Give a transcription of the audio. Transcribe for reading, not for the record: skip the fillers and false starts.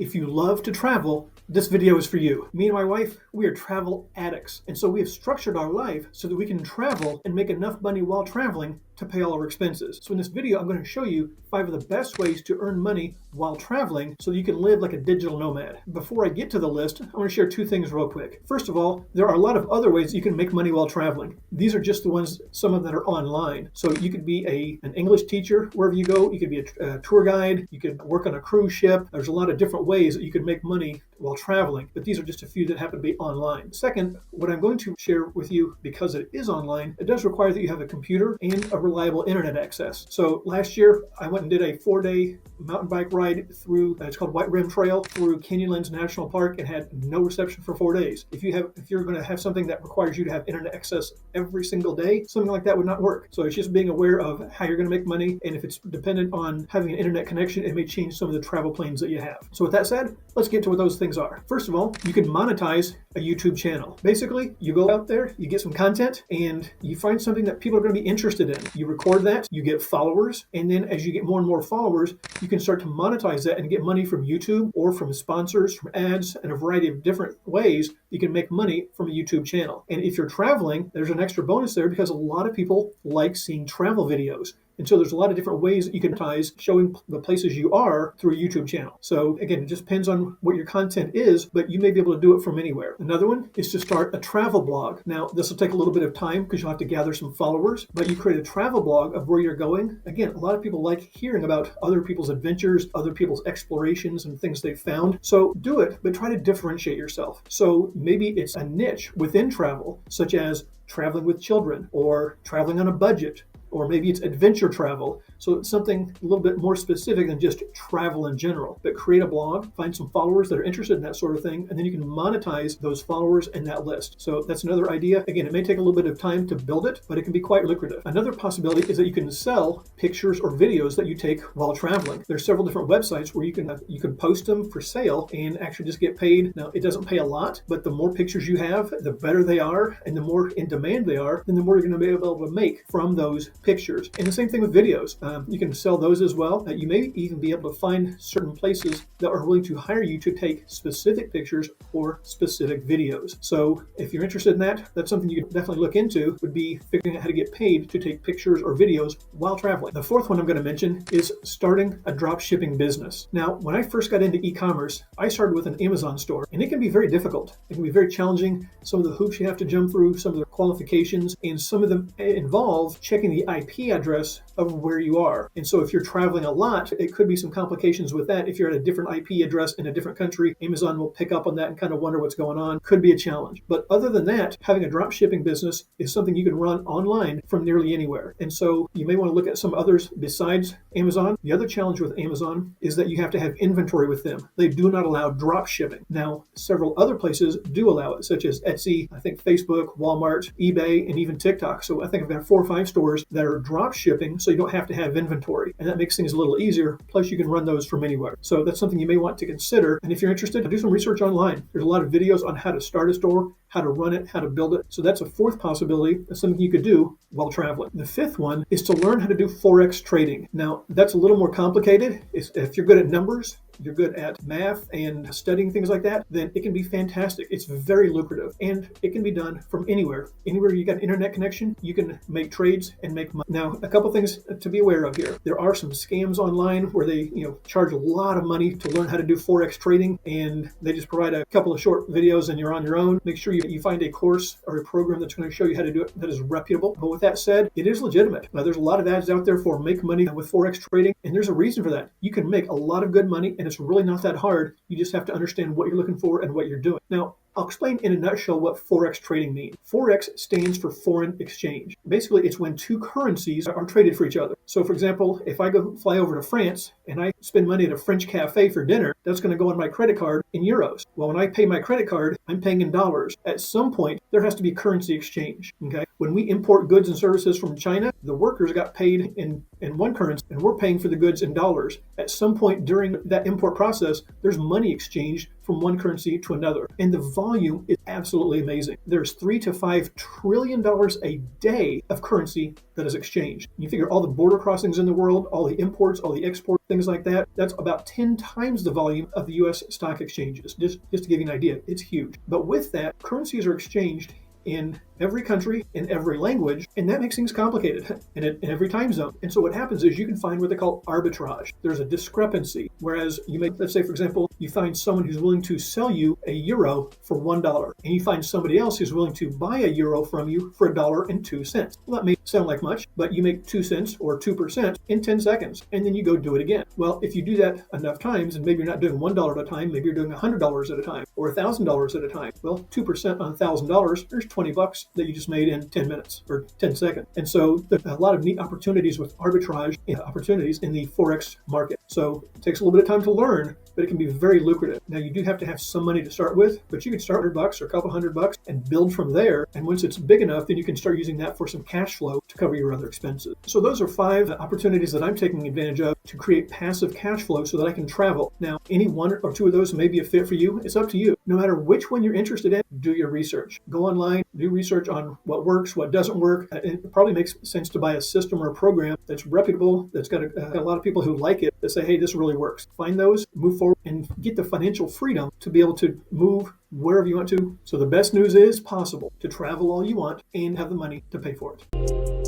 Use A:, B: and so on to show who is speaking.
A: If you love to travel, this video is for you. Me and my wife, we are travel addicts. And so we have structured our life so that we can travel and make enough money while traveling to pay all our expenses. So in this video, I'm going to show you 5 of the best ways to earn money while traveling so you can live like a digital nomad. Before I get to the list, I want to share 2 things real quick. First of all, there are a lot of other ways you can make money while traveling. These are just the ones, some of that are online. So you could be an English teacher wherever you go. You could be a tour guide. You could work on a cruise ship. There's a lot of different ways that you could make money while traveling, but these are just a few that happen to be online. Second, what I'm going to share with you, because it is online, it does require that you have a computer and a reliable internet access. So last year, I went and did a 4-day mountain bike ride through, it's called White Rim Trail, through Canyonlands National Park, and had no reception for 4 days. If you're going to have something that requires you to have internet access every single day, something like that would not work. So it's just being aware of how you're going to make money, and if it's dependent on having an internet connection, it may change some of the travel plans that you have. So with that said, let's get to what those things are. First of all, you can monetize a YouTube channel. Basically, you go out there, you get some content, and you find something that people are going to be interested in. You record that, you get followers, and then as you get more and more followers, you can start to monetize that and get money from YouTube or from sponsors, from ads, and a variety of different ways you can make money from a YouTube channel. And if you're traveling, there's an extra bonus there because a lot of people like seeing travel videos. And so there's a lot of different ways that you can monetize showing the places you are through a YouTube channel. So again, it just depends on what your content is, but you may be able to do it from anywhere. Another one is to start a travel blog. Now, this will take a little bit of time because you'll have to gather some followers, but you create a travel blog of where you're going. Again, a lot of people like hearing about other people's adventures, other people's explorations and things they've found. So do it, but try to differentiate yourself. So maybe it's a niche within travel, such as traveling with children or traveling on a budget, or maybe it's adventure travel. So it's something a little bit more specific than just travel in general. But create a blog, find some followers that are interested in that sort of thing, and then you can monetize those followers and that list. So that's another idea. Again, it may take a little bit of time to build it, but it can be quite lucrative. Another possibility is that you can sell pictures or videos that you take while traveling. There's several different websites where you can post them for sale and actually just get paid. Now, it doesn't pay a lot, but the more pictures you have, the better they are, and the more in demand they are, then the more you're going to be able to make from those pictures. And the same thing with videos. You can sell those as well. You may even be able to find certain places that are willing to hire you to take specific pictures or specific videos. So if you're interested in that, that's something you could definitely look into, would be figuring out how to get paid to take pictures or videos while traveling. The fourth one I'm going to mention is starting a drop shipping business. Now, when I first got into e-commerce, I started with an Amazon store, and it can be very difficult. It can be very challenging. Some of the hoops you have to jump through, some of the qualifications, and some of them involve checking the IP address of where you are. And so if you're traveling a lot, it could be some complications with that. If you're at a different IP address in a different country, Amazon will pick up on that and kind of wonder what's going on. Could be a challenge. But other than that, having a drop shipping business is something you can run online from nearly anywhere. And so you may want to look at some others besides Amazon. The other challenge with Amazon is that you have to have inventory with them. They do not allow drop shipping. Now, several other places do allow it, such as Etsy, I think Facebook, Walmart, eBay, and even TikTok. So I think I've got 4 or 5 stores that are drop shipping, so you don't have to have inventory. And that makes things a little easier. Plus, you can run those from anywhere. So that's something you may want to consider. And if you're interested, do some research online. There's a lot of videos on how to start a store, how to run it, how to build it. So that's a 4th possibility. That's something you could do while traveling. The 5th one is to learn how to do Forex trading. Now, that's a little more complicated. If you're good at numbers, you're good at math and studying things like that, then it can be fantastic. It's very lucrative, and it can be done from anywhere. Anywhere you got an internet connection, you can make trades and make money. Now, a couple things to be aware of here. There are some scams online where they charge a lot of money to learn how to do Forex trading, and they just provide a couple of short videos and you're on your own. Make sure you find a course or a program that's going to show you how to do it that is reputable. But with that said, it is legitimate. Now, there's a lot of ads out there for make money with Forex trading, and there's a reason for that. You can make a lot of good money, and it's really not that hard. You just have to understand what you're looking for and what you're doing. Now, I'll explain in a nutshell what Forex trading means. Forex stands for foreign exchange. Basically, it's when 2 currencies are traded for each other. So for example, if I go fly over to France and I spend money at a French cafe for dinner, that's going to go on my credit card in euros. Well, when I pay my credit card, I'm paying in dollars. At some point, there has to be currency exchange. Okay? When we import goods and services from China, the workers got paid in in one currency and we're paying for the goods in dollars, at some point during that import process, there's money exchanged from one currency to another. And the volume is absolutely amazing. There's $3 to $5 trillion a day of currency that is exchanged. You figure all the border crossings in the world, all the imports, all the exports, things like that, that's about 10 times the volume of the US stock exchanges. Just to give you an idea, it's huge. But with that, currencies are exchanged in every country, in every language, and that makes things complicated in every time zone. And so what happens is you can find what they call arbitrage. There's a discrepancy, whereas you may, let's say, for example, you find someone who's willing to sell you a euro for $1, and you find somebody else who's willing to buy a euro from you for $1.02. Well, that may sound like much, but you make 2 cents or 2% in 10 seconds, and then you go do it again. Well, if you do that enough times, and maybe you're not doing $1 at a time, maybe you're doing $100 at a time, or $1,000 at a time. Well, 2% on $1,000, there's $20 that you just made in 10 minutes or 10 seconds. And so there's a lot of neat opportunities with arbitrage opportunities in the Forex market. So it takes a little bit of time to learn, but it can be very lucrative. Now, you do have to have some money to start with, but you can start $100 or a couple $100 and build from there. And once it's big enough, then you can start using that for some cash flow to cover your other expenses. So those are 5 opportunities that I'm taking advantage of to create passive cash flow so that I can travel. Now, any 1 or 2 of those may be a fit for you. It's up to you. No matter which one you're interested in, do your research. Go online, do research on what works, what doesn't work. It probably makes sense to buy a system or a program that's reputable, that's got a lot of people who like it, that say, hey, this really works. Find those, move forward, and get the financial freedom to be able to move wherever you want to. So the best news is possible to travel all you want and have the money to pay for it.